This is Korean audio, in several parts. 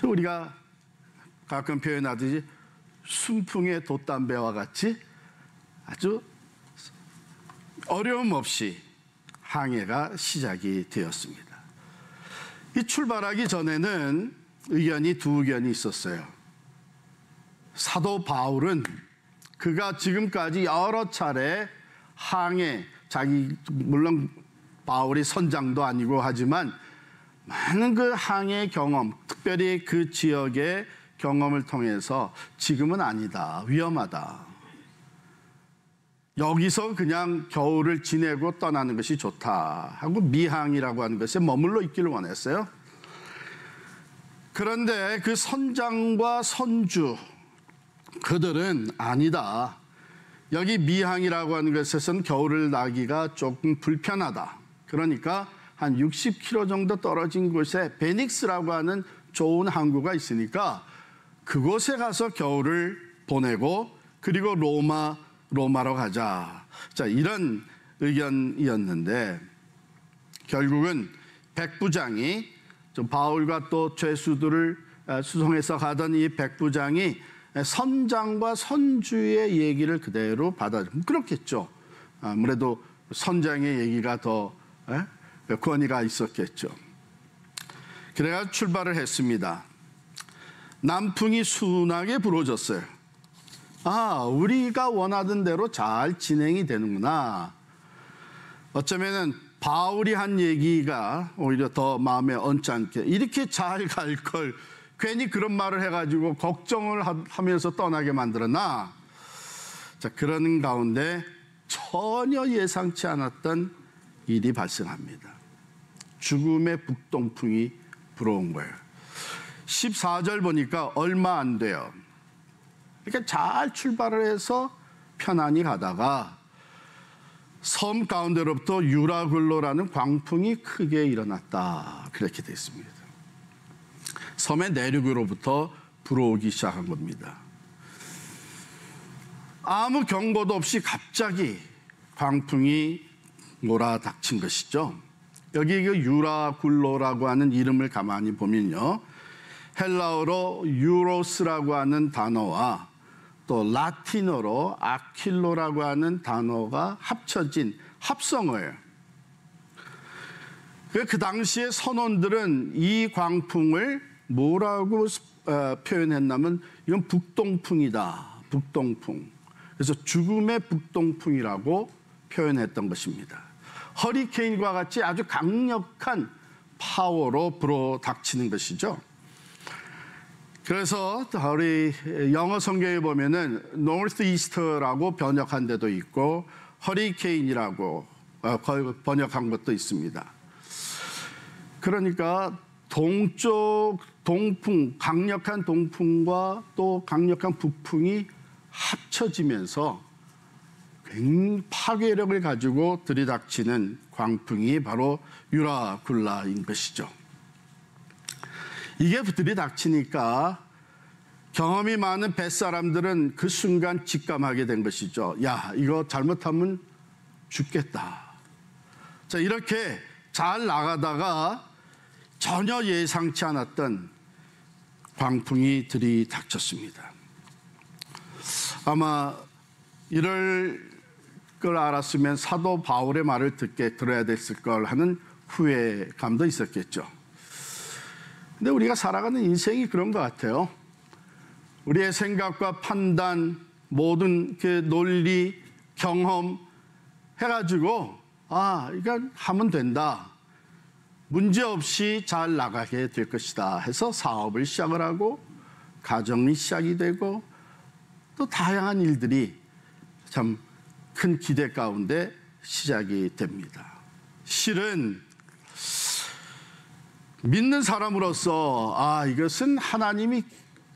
우리가 가끔 표현하듯이 순풍의 돛담배와 같이 아주 어려움 없이 항해가 시작이 되었습니다. 이 출발하기 전에는 의견이 두 의견이 있었어요. 사도 바울은 그가 지금까지 여러 차례 항해, 물론 바울이 선장도 아니고 하지만 많은 그 항해 경험, 특별히 그 지역의 경험을 통해서 지금은 아니다, 위험하다. 여기서 그냥 겨울을 지내고 떠나는 것이 좋다 하고 미항이라고 하는 것에 머물러 있기를 원했어요. 그런데 그 선장과 선주 그들은 아니다. 여기 미항이라고 하는 것에서는 겨울을 나기가 조금 불편하다. 그러니까 한 60km 정도 떨어진 곳에 베닉스라고 하는 좋은 항구가 있으니까 그곳에 가서 겨울을 보내고 그리고 로마로 가자. 자, 이런 의견이었는데 결국은 백부장이 바울과 또 죄수들을 수송해서 가던 이 백부장이 선장과 선주의 얘기를 그대로 받아들이면 그렇겠죠. 아무래도 선장의 얘기가 더 권위가 있었겠죠. 그래가 출발을 했습니다. 남풍이 순하게 불어줬어요. 우리가 원하던 대로 잘 진행이 되는구나. 어쩌면은 바울이 한 얘기가 오히려 더 마음에 언짢게 이렇게 잘 갈 걸 괜히 그런 말을 해가지고 걱정을 하면서 떠나게 만들었나. 자, 그런 가운데 전혀 예상치 않았던 일이 발생합니다. 죽음의 북동풍이 불어온 거예요. 14절 보니까 얼마 안 돼요. 이렇게 잘 출발을 해서 편안히 가다가 섬 가운데로부터 유라굴로라는 광풍이 크게 일어났다. 그렇게 되어 있습니다. 섬의 내륙으로부터 불어오기 시작한 겁니다. 아무 경보도 없이 갑자기 광풍이 몰아닥친 것이죠. 여기 그 유라굴로라고 하는 이름을 가만히 보면요. 헬라어로 유로스라고 하는 단어와 또 라틴어로 아킬로라고 하는 단어가 합쳐진 합성어예요. 그 당시의 선원들은 이 광풍을 뭐라고 표현했냐면 이건 북동풍이다. 북동풍. 그래서 죽음의 북동풍이라고 표현했던 것입니다. 허리케인과 같이 아주 강력한 파워로 불어닥치는 것이죠. 그래서 우리 영어 성경에 보면은 northeaster라고 번역한 데도 있고 허리케인이라고 번역한 것도 있습니다. 그러니까 동쪽 동풍, 강력한 동풍과 또 강력한 북풍이 합쳐지면서 굉장히 파괴력을 가지고 들이닥치는 광풍이 바로 유라굴라인 것이죠. 이게 들이닥치니까 경험이 많은 뱃사람들은 그 순간 직감하게 된 것이죠. 야, 이거 잘못하면 죽겠다. 자, 이렇게 잘 나가다가 전혀 예상치 않았던 광풍이 들이닥쳤습니다. 아마 이럴 걸 알았으면 사도 바울의 말을 들어야 됐을 걸 하는 후회감도 있었겠죠. 근데 우리가 살아가는 인생이 그런 것 같아요. 우리의 생각과 판단, 모든 그 논리, 경험 해가지고 이건 하면 된다. 문제없이 잘 나가게 될 것이다 해서 사업을 시작을 하고 가정이 시작이 되고 또 다양한 일들이 참 큰 기대 가운데 시작이 됩니다. 실은 믿는 사람으로서 이것은 하나님이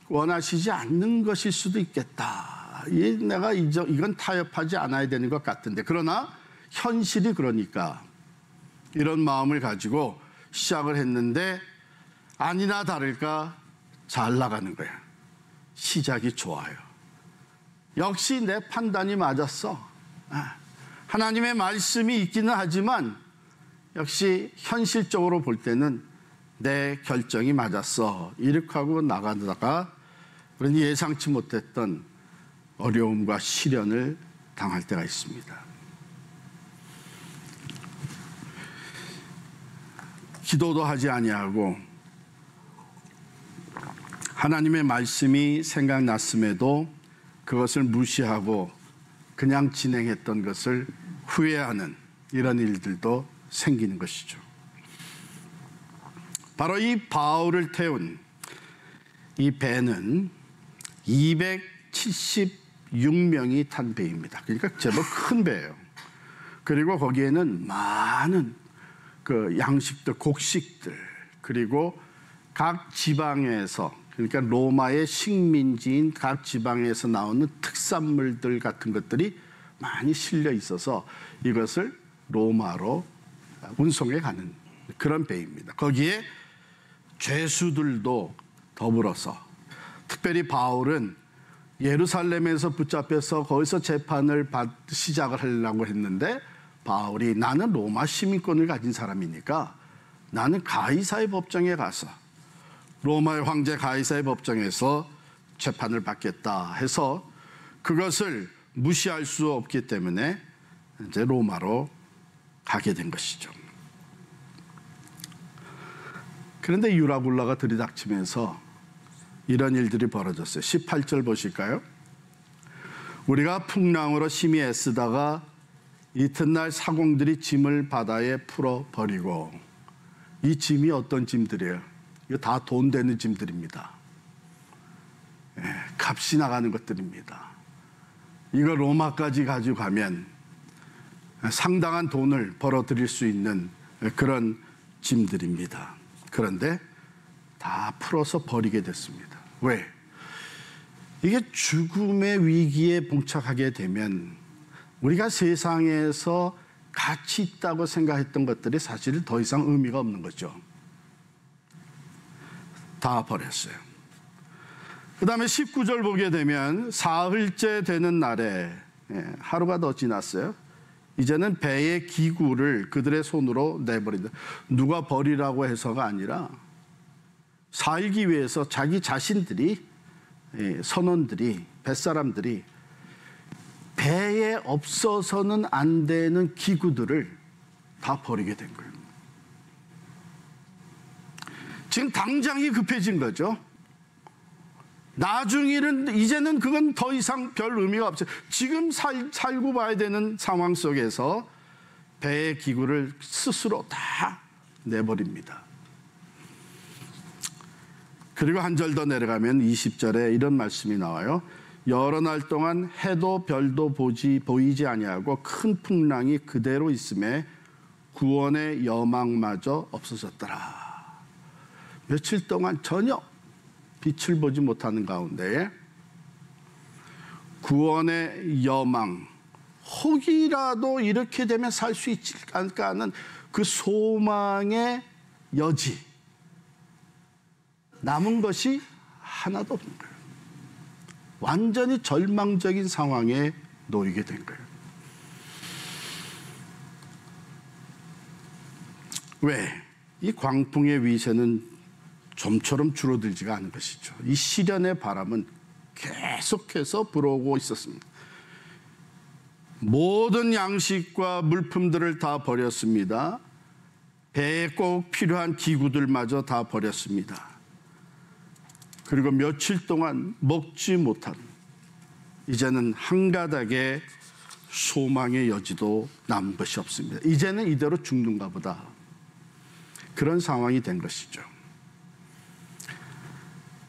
원하시지 않는 것일 수도 있겠다. 내가 이건 타협하지 않아야 되는 것 같은데 그러나 현실이 그러니까 이런 마음을 가지고 시작을 했는데 아니나 다를까 잘 나가는 거야. 시작이 좋아요. 역시 내 판단이 맞았어. 하나님의 말씀이 있기는 하지만 역시 현실적으로 볼 때는 내 결정이 맞았어. 이렇게 하고 나가다가 그런 예상치 못했던 어려움과 시련을 당할 때가 있습니다. 기도도 하지 아니하고 하나님의 말씀이 생각났음에도 그것을 무시하고 그냥 진행했던 것을 후회하는 이런 일들도 생기는 것이죠. 바로 이 바울을 태운 이 배는 276명이 탄 배입니다. 그러니까 제법 큰 배예요. 그리고 거기에는 많은 그 양식들, 곡식들, 그리고 각 지방에서, 그러니까 로마의 식민지인 각 지방에서 나오는 특산물들 같은 것들이 많이 실려 있어서 이것을 로마로 운송해 가는 그런 배입니다. 거기에 죄수들도 더불어서, 특별히 바울은 예루살렘에서 붙잡혀서 거기서 재판을 시작을 하려고 했는데, 바울이 나는 로마 시민권을 가진 사람이니까 나는 가이사의 법정에 가서 로마의 황제 가이사의 법정에서 재판을 받겠다 해서 그것을 무시할 수 없기 때문에 이제 로마로 가게 된 것이죠. 그런데 유라굴라가 들이닥치면서 이런 일들이 벌어졌어요. 18절 보실까요? 우리가 풍랑으로 심히 애쓰다가 이튿날 사공들이 짐을 바다에 풀어버리고, 이 짐이 어떤 짐들이에요? 이거 다 돈 되는 짐들입니다. 값이 나가는 것들입니다. 이거 로마까지 가지고 가면 상당한 돈을 벌어들일 수 있는 그런 짐들입니다. 그런데 다 풀어서 버리게 됐습니다. 왜? 이게 죽음의 위기에 봉착하게 되면 우리가 세상에서 가치 있다고 생각했던 것들이 사실 더 이상 의미가 없는 거죠. 다 버렸어요. 그 다음에 19절 보게 되면 사흘째 되는 날에, 하루가 더 지났어요. 이제는 배의 기구를 그들의 손으로 내버린다. 누가 버리라고 해서가 아니라 살기 위해서 자기 자신들이, 선원들이, 뱃사람들이 배에 없어서는 안 되는 기구들을 다 버리게 된 거예요. 지금 당장이 급해진 거죠. 나중에는, 이제는 그건 더 이상 별 의미가 없어요. 지금 살고 봐야 되는 상황 속에서 배의 기구를 스스로 다 내버립니다. 그리고 한 절 더 내려가면 20절에 이런 말씀이 나와요. 여러 날 동안 해도 별도 보이지 아니하고 큰 풍랑이 그대로 있음에 구원의 여망마저 없어졌더라. 며칠 동안 전혀 빛을 보지 못하는 가운데 구원의 여망, 혹이라도 이렇게 되면 살 수 있지 않을까 하는 그 소망의 여지, 남은 것이 하나도 없는 거예요. 완전히 절망적인 상황에 놓이게 된 거예요. 왜? 이 광풍의 위세는 좀처럼 줄어들지가 않은 것이죠. 이 시련의 바람은 계속해서 불어오고 있었습니다. 모든 양식과 물품들을 다 버렸습니다. 배에 꼭 필요한 기구들마저 다 버렸습니다. 그리고 며칠 동안 먹지 못한, 이제는 한 가닥의 소망의 여지도 남은 것이 없습니다. 이제는 이대로 죽는가 보다. 그런 상황이 된 것이죠.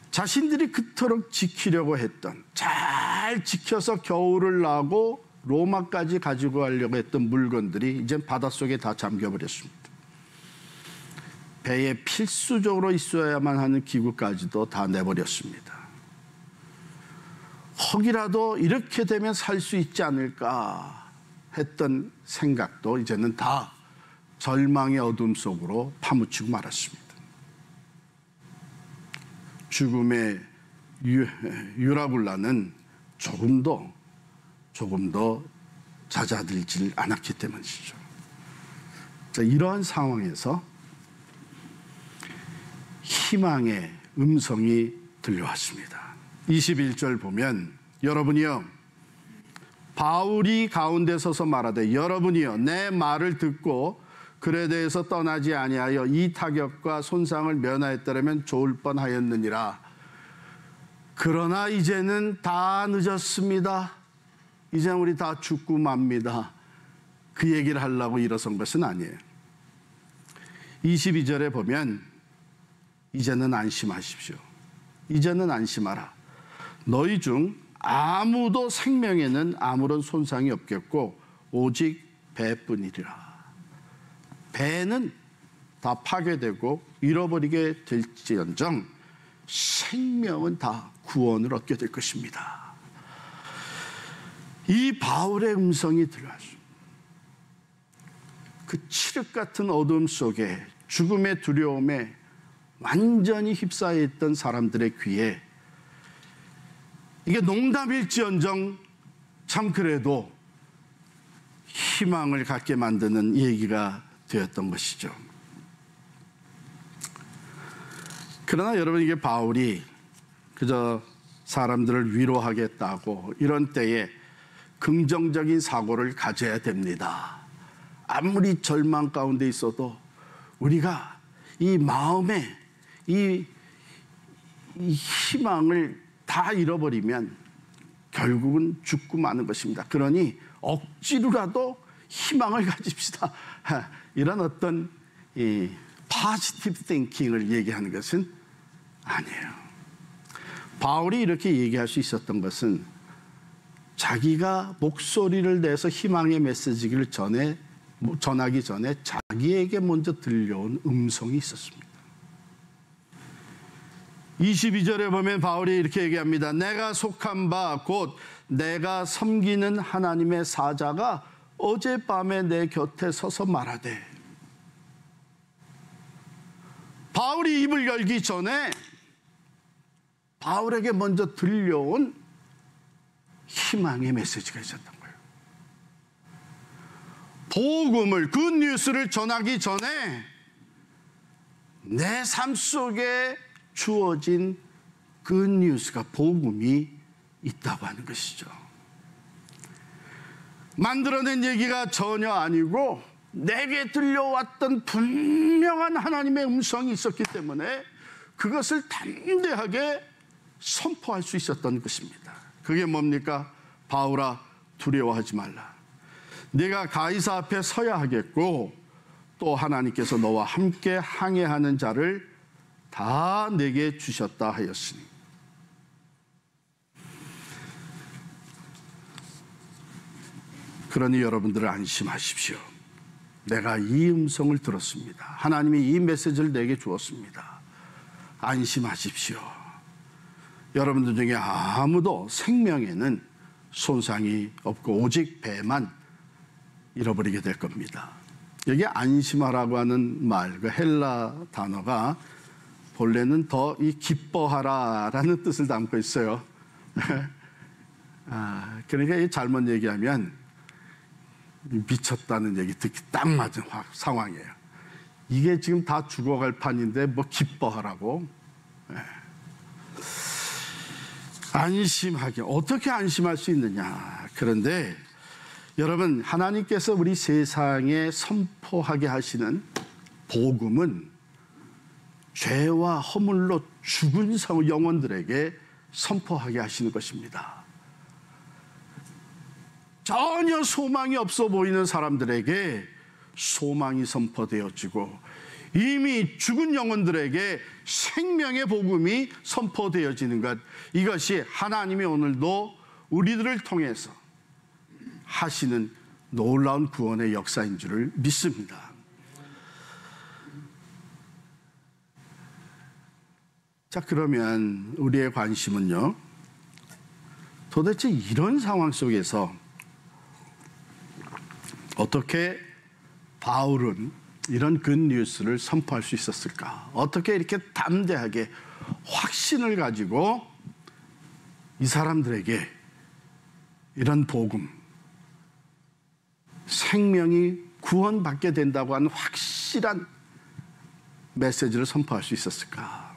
자신들이 그토록 지키려고 했던, 잘 지켜서 겨울을 나고 로마까지 가지고 가려고 했던 물건들이 이제 바닷속에 다 잠겨버렸습니다. 배에 필수적으로 있어야만 하는 기구까지도 다 내버렸습니다. 혹이라도 이렇게 되면 살 수 있지 않을까 했던 생각도 이제는 다 절망의 어둠 속으로 파묻히고 말았습니다. 죽음의 유라굴라는 조금 더 잦아들질 않았기 때문이죠. 자, 이러한 상황에서 희망의 음성이 들려왔습니다. 21절 보면 여러분이요 바울이 가운데 서서 말하되 여러분이요 내 말을 듣고 글에 대해서 떠나지 아니하여 이 타격과 손상을 면하였더라면 좋을 뻔하였느니라. 그러나 이제는 다 늦었습니다. 이제는 우리 다 죽고 맙니다. 그 얘기를 하려고 일어선 것은 아니에요. 22절에 보면 이제는 안심하십시오. 이제는 안심하라. 너희 중 아무도 생명에는 아무런 손상이 없겠고 오직 배뿐이리라. 배는 다 파괴되고 잃어버리게 될지언정 생명은 다 구원을 얻게 될 것입니다. 이 바울의 음성이 들려왔습니다. 그 칠흑 같은 어둠 속에 죽음의 두려움에 완전히 휩싸여 있던 사람들의 귀에 이게 농담일지언정 참 그래도 희망을 갖게 만드는 얘기가 되었던 것이죠. 그러나 여러분 이게 바울이 그저 사람들을 위로하겠다고 이런 때에 긍정적인 사고를 가져야 됩니다. 아무리 절망 가운데 있어도 우리가 이 마음에 이 희망을 다 잃어버리면 결국은 죽고 마는 것입니다. 그러니 억지로라도 희망을 가집시다. 이런 어떤 positive thinking을 얘기하는 것은 아니에요. 바울이 이렇게 얘기할 수 있었던 것은 자기가 목소리를 내서 희망의 메시지를 전하기 전에 자기에게 먼저 들려온 음성이 있었습니다. 22절에 보면 바울이 이렇게 얘기합니다. 내가 속한 바 곧 내가 섬기는 하나님의 사자가 어젯밤에 내 곁에 서서 말하되. 바울이 입을 열기 전에 바울에게 먼저 들려온 희망의 메시지가 있었던 거예요. 복음을, 굿뉴스를 전하기 전에 내 삶 속에 주어진 굿뉴스가 복음이 있다고 하는 것이죠. 만들어낸 얘기가 전혀 아니고 내게 들려왔던 분명한 하나님의 음성이 있었기 때문에 그것을 담대하게 선포할 수 있었던 것입니다. 그게 뭡니까? 바울아 두려워하지 말라. 네가 가이사 앞에 서야 하겠고 또 하나님께서 너와 함께 항해하는 자를 다 내게 주셨다 하였으니. 그러니 여러분들 안심하십시오. 내가 이 음성을 들었습니다. 하나님이 이 메시지를 내게 주었습니다. 안심하십시오. 여러분들 중에 아무도 생명에는 손상이 없고 오직 배만 잃어버리게 될 겁니다. 여기 안심하라고 하는 말, 그 헬라 단어가 본래는 더 이 기뻐하라라는 뜻을 담고 있어요. 그러니까 잘못 얘기하면 미쳤다는 얘기 듣기 딱 맞은 상황이에요. 이게 지금 다 죽어갈 판인데 뭐 기뻐하라고. 안심하게. 어떻게 안심할 수 있느냐. 그런데 여러분 하나님께서 우리 세상에 선포하게 하시는 복음은 죄와 허물로 죽은 영혼들에게 선포하게 하시는 것입니다. 전혀 소망이 없어 보이는 사람들에게 소망이 선포되어지고 이미 죽은 영혼들에게 생명의 복음이 선포되어지는 것, 이것이 하나님이 오늘도 우리들을 통해서 하시는 놀라운 구원의 역사인 줄을 믿습니다. 자, 그러면 우리의 관심은요, 도대체 이런 상황 속에서 어떻게 바울은 이런 굿뉴스를 선포할 수 있었을까? 어떻게 이렇게 담대하게 확신을 가지고 이 사람들에게 이런 복음, 생명이 구원받게 된다고 하는 확실한 메시지를 선포할 수 있었을까?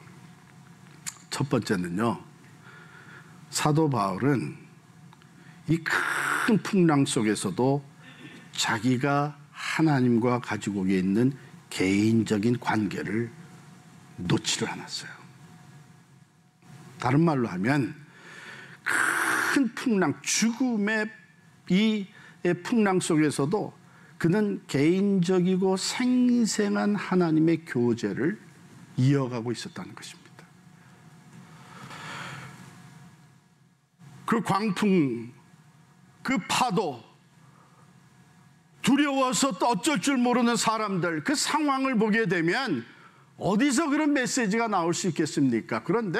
첫 번째는요, 사도 바울은 이 큰 풍랑 속에서도 자기가 하나님과 가지고 있는 개인적인 관계를 놓지를 않았어요. 다른 말로 하면 큰 풍랑, 죽음의 이 풍랑 속에서도 그는 개인적이고 생생한 하나님의 교제를 이어가고 있었다는 것입니다. 그 광풍, 그 파도, 두려워서 또 어쩔 줄 모르는 사람들, 그 상황을 보게 되면 어디서 그런 메시지가 나올 수 있겠습니까? 그런데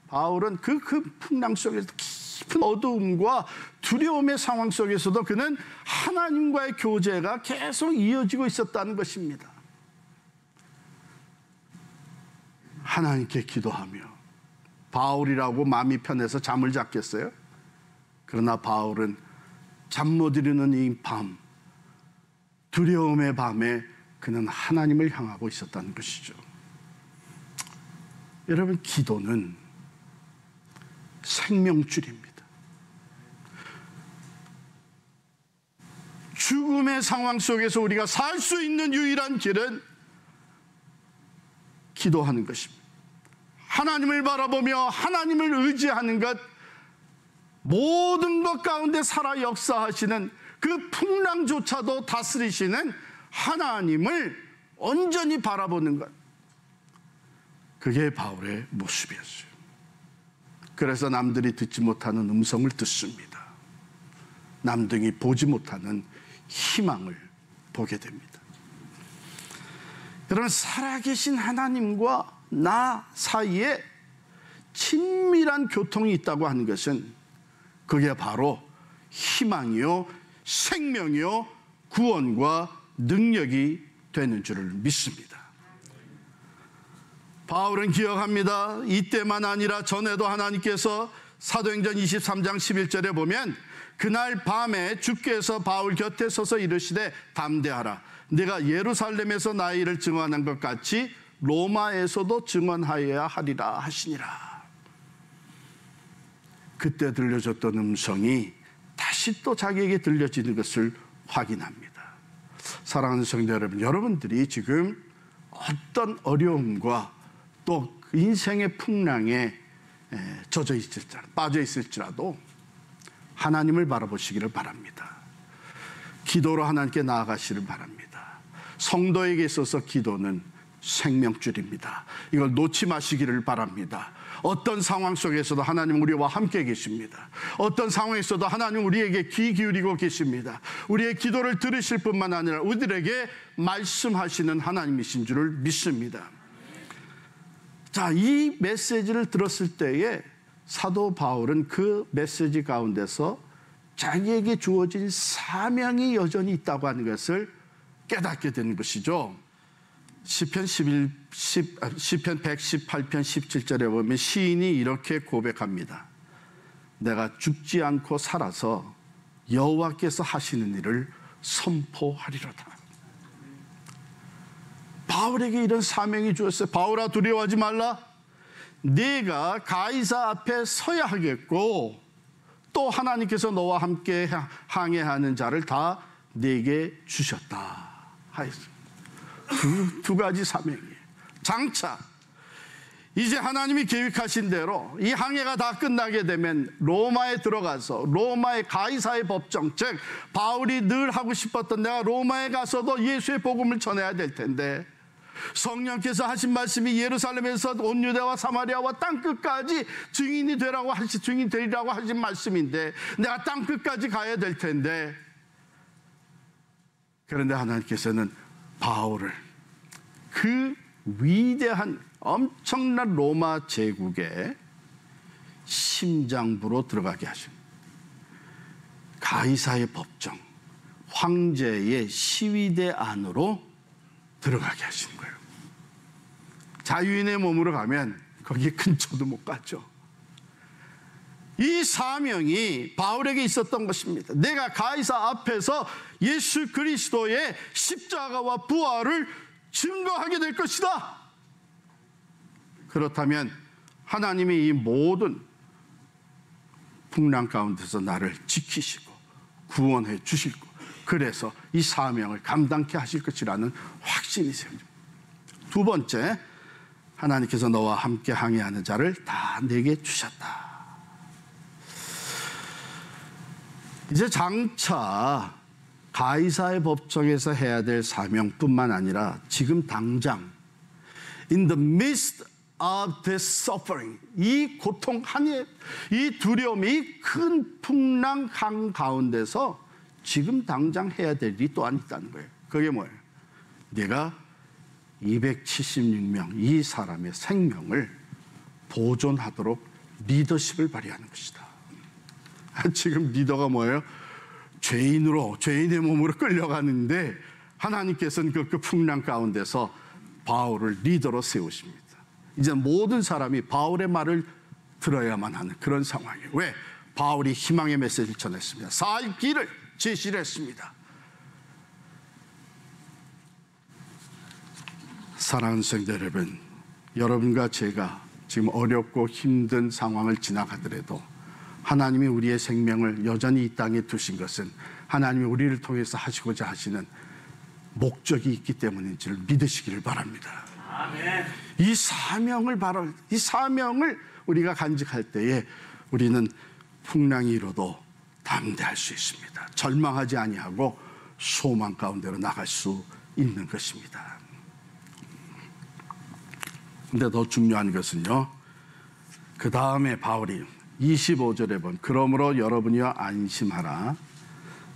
바울은 그 풍랑 속에서 깊은 어두움과 두려움의 상황 속에서도 그는 하나님과의 교제가 계속 이어지고 있었다는 것입니다. 하나님께 기도하며, 바울이라고 마음이 편해서 잠을 잤겠어요? 그러나 바울은 잠 못 이루는 이 밤, 두려움의 밤에 그는 하나님을 향하고 있었다는 것이죠. 여러분, 기도는 생명줄입니다. 죽음의 상황 속에서 우리가 살 수 있는 유일한 길은 기도하는 것입니다. 하나님을 바라보며 하나님을 의지하는 것, 모든 것 가운데 살아 역사하시는 그 풍랑조차도 다스리시는 하나님을 온전히 바라보는 것, 그게 바울의 모습이었어요. 그래서 남들이 듣지 못하는 음성을 듣습니다. 남들이 보지 못하는 희망을 보게 됩니다. 여러분, 살아계신 하나님과 나 사이에 친밀한 교통이 있다고 하는 것은 그게 바로 희망이요, 생명이요, 구원과 능력이 되는 줄을 믿습니다. 바울은 기억합니다. 이때만 아니라 전에도 하나님께서 사도행전 23장 11절에 보면 그날 밤에 주께서 바울 곁에 서서 이르시되 담대하라. 내가 예루살렘에서 나의 일을 증언한 것 같이 로마에서도 증언하여야 하리라 하시니라. 그때 들려줬던 음성이 다시 또 자기에게 들려지는 것을 확인합니다. 사랑하는 성도 여러분, 여러분들이 지금 어떤 어려움과 또 인생의 풍랑에 젖어 있을지라도, 빠져 있을지라도 하나님을 바라보시기를 바랍니다. 기도로 하나님께 나아가시기를 바랍니다. 성도에게 있어서 기도는 생명줄입니다. 이걸 놓지 마시기를 바랍니다. 어떤 상황 속에서도 하나님 우리와 함께 계십니다. 어떤 상황에서도 하나님 우리에게 귀 기울이고 계십니다. 우리의 기도를 들으실 뿐만 아니라 우리들에게 말씀하시는 하나님이신 줄을 믿습니다. 자, 이 메시지를 들었을 때에 사도 바울은 그 메시지 가운데서 자기에게 주어진 사명이 여전히 있다고 하는 것을 깨닫게 되는 것이죠. 시편 118편 17절에 보면 시인이 이렇게 고백합니다. 내가 죽지 않고 살아서 여호와께서 하시는 일을 선포하리로다. 바울에게 이런 사명이 주었어요. 바울아, 두려워하지 말라. 네가 가이사 앞에 서야 하겠고 또 하나님께서 너와 함께 항해하는 자를 다 네게 주셨다 하였습니다. 두 가지 사명이에요. 장차 이제 하나님이 계획하신 대로 이 항해가 다 끝나게 되면 로마에 들어가서 로마의 가이사의 법정, 즉 바울이 늘 하고 싶었던 내가 로마에 가서도 예수의 복음을 전해야 될 텐데 성령께서 하신 말씀이 예루살렘에서 온 유대와 사마리아와 땅끝까지 증인이 되리라고 하신 말씀인데 내가 땅끝까지 가야 될 텐데, 그런데 하나님께서는 바울을 그 위대한 엄청난 로마 제국의 심장부로 들어가게 하십니다. 가이사의 법정, 황제의 시위대 안으로 들어가게 하시는 거예요. 자유인의 몸으로 가면 거기에 근처도 못 갔죠. 이 사명이 바울에게 있었던 것입니다. 내가 가이사 앞에서 예수 그리스도의 십자가와 부활을 증거하게 될 것이다. 그렇다면 하나님이 이 모든 풍랑 가운데서 나를 지키시고 구원해 주시고 그래서 이 사명을 감당케 하실 것이라는 확신이 생깁니다. 두 번째, 하나님께서 너와 함께 항해하는 자를 다 내게 주셨다. 이제 장차 가이사의 법정에서 해야 될 사명뿐만 아니라 지금 당장 in the midst of this suffering, 이 고통 한이, 이 두려움, 이 큰 풍랑 한가운데서 지금 당장 해야 될 일이 또한 있다는 거예요. 그게 뭐예요? 내가 276명 이 사람의 생명을 보존하도록 리더십을 발휘하는 것이다. 지금 리더가 뭐예요? 죄인의 몸으로 끌려가는데 하나님께서는 그 풍랑 가운데서 바울을 리더로 세우십니다. 이제 모든 사람이 바울의 말을 들어야만 하는 그런 상황이에요. 왜? 바울이 희망의 메시지를 전했습니다. 살 길을 제시를 했습니다. 사랑하는 성도 여러분, 여러분과 제가 지금 어렵고 힘든 상황을 지나가더라도 하나님이 우리의 생명을 여전히 이 땅에 두신 것은 하나님이 우리를 통해서 하시고자 하시는 목적이 있기 때문인지를 믿으시기를 바랍니다. 아멘. 이 사명을 우리가 간직할 때에 우리는 풍랑이 일어도 담대할 수 있습니다. 절망하지 아니하고 소망 가운데로 나갈 수 있는 것입니다. 근데 더 중요한 것은요, 그 다음에 바울이 25절에 본 그러므로 여러분이여 안심하라.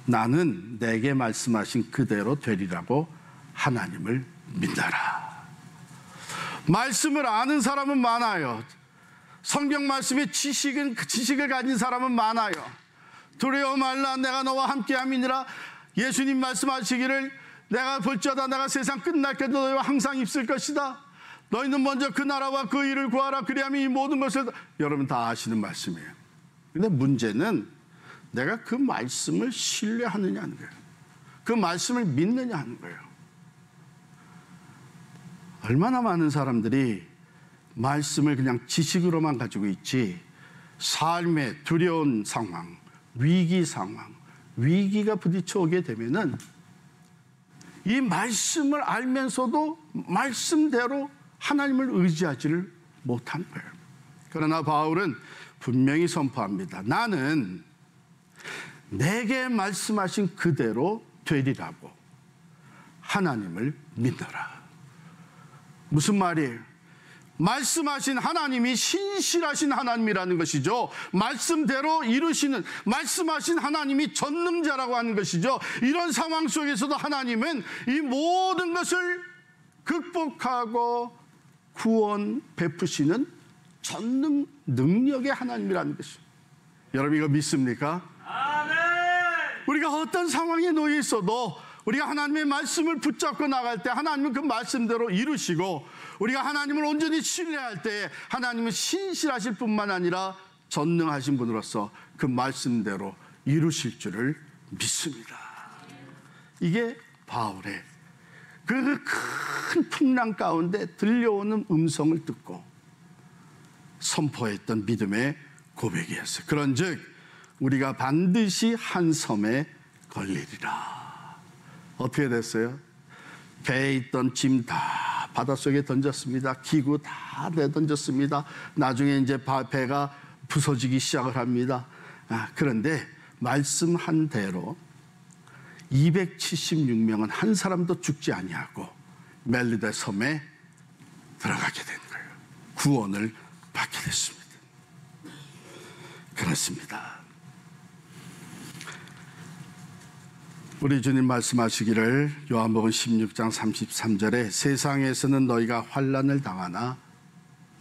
나는 내게 말씀하신 그대로 되리라고 하나님을 믿어라. 말씀을 아는 사람은 많아요. 성경 말씀의 지식을 가진 사람은 많아요. 두려워 말라 내가 너와 함께함이니라. 예수님 말씀하시기를 내가 볼지어다 내가 세상 끝날까지 너희와 항상 있을 것이다. 너희는 먼저 그 나라와 그 일을 구하라. 그리하면 이 모든 것을, 여러분 다 아시는 말씀이에요. 근데 문제는 내가 그 말씀을 신뢰하느냐 하는 거예요. 그 말씀을 믿느냐 하는 거예요. 얼마나 많은 사람들이 말씀을 그냥 지식으로만 가지고 있지 삶의 두려운 상황, 위기 상황, 위기가 부딪혀 오게 되면은 이 말씀을 알면서도 말씀대로 하나님을 의지하지를 못하는 거예요. 그러나 바울은 분명히 선포합니다. 나는 내게 말씀하신 그대로 되리라고 하나님을 믿어라. 무슨 말이에요? 말씀하신 하나님이 신실하신 하나님이라는 것이죠. 말씀대로 이루시는, 말씀하신 하나님이 전능자라고 하는 것이죠. 이런 상황 속에서도 하나님은 이 모든 것을 극복하고 구원 베푸시는 전능 능력의 하나님이라는 것이죠. 여러분 이거 믿습니까? 아멘. 우리가 어떤 상황에 놓여 있어도 우리가 하나님의 말씀을 붙잡고 나갈 때 하나님은 그 말씀대로 이루시고, 우리가 하나님을 온전히 신뢰할 때 하나님은 신실하실 뿐만 아니라 전능하신 분으로서 그 말씀대로 이루실 줄을 믿습니다. 이게 바울의 그 큰 풍랑 가운데 들려오는 음성을 듣고 선포했던 믿음의 고백이었어요. 그런즉 우리가 반드시 한 섬에 걸리리라. 어떻게 됐어요? 배에 있던 짐 다 바닷속에 던졌습니다. 기구 다 내던졌습니다. 나중에 이제 배가 부서지기 시작을 합니다. 그런데 말씀한 대로 276명은 한 사람도 죽지 아니하고 멜리데 섬에 들어가게 된 거예요. 구원을 받게 됐습니다. 그렇습니다. 우리 주님 말씀하시기를 요한복음 16장 33절에 세상에서는 너희가 환난을 당하나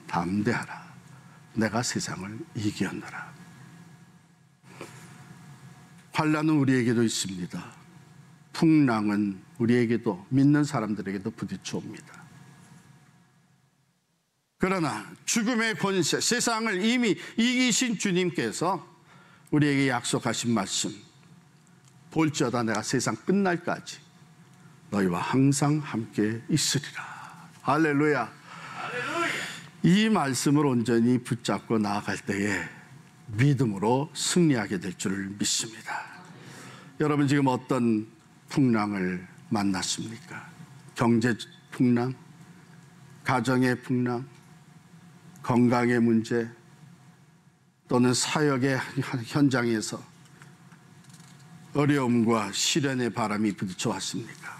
담대하라. 내가 세상을 이기었노라. 환난은 우리에게도 있습니다. 풍랑은 우리에게도, 믿는 사람들에게도 부딪혀 옵니다. 그러나 죽음의 권세, 세상을 이미 이기신 주님께서 우리에게 약속하신 말씀, 볼지어다 내가 세상 끝날까지 너희와 항상 함께 있으리라. 할렐루야. 할렐루야. 이 말씀을 온전히 붙잡고 나아갈 때에 믿음으로 승리하게 될 줄을 믿습니다. 여러분 지금 어떤 풍랑을 만났습니까? 경제 풍랑, 가정의 풍랑, 건강의 문제, 또는 사역의 현장에서 어려움과 시련의 바람이 부딪혀 왔습니까?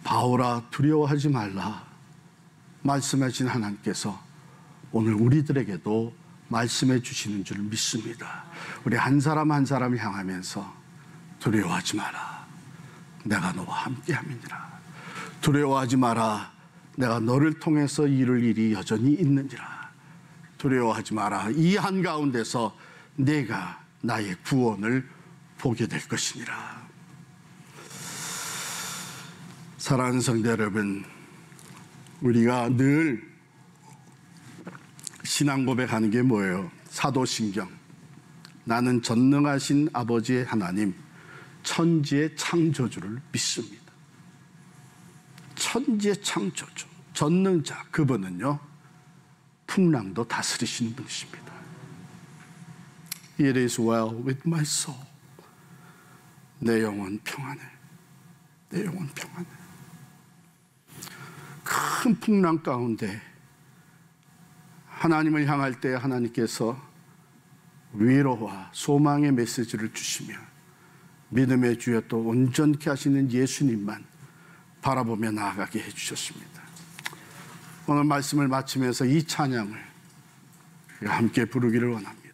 바울아, 두려워하지 말라 말씀하신 하나님께서 오늘 우리들에게도 말씀해 주시는 줄 믿습니다. 우리 한 사람 한 사람을 향하면서 두려워하지 마라, 내가 너와 함께 함이니라. 두려워하지 마라, 내가 너를 통해서 이룰 일이 여전히 있느니라. 두려워하지 마라, 이 한가운데서 내가 나의 구원을 보게 될 것이니라. 사랑하는 성도 여러분, 우리가 늘 신앙 고백하는 게 뭐예요? 사도신경, 나는 전능하신 아버지의 하나님, 천지의 창조주를 믿습니다. 천지의 창조주, 전능자, 그분은요 풍랑도 다스리시는 분이십니다. It is well with my soul. 내 영혼 평안해, 내 영혼 평안해. 큰 풍랑 가운데 하나님을 향할 때 하나님께서 위로와 소망의 메시지를 주시며 믿음의 주여 또 온전케 하시는 예수님만 바라보며 나아가게 해주셨습니다. 오늘 말씀을 마치면서 이 찬양을 함께 부르기를 원합니다.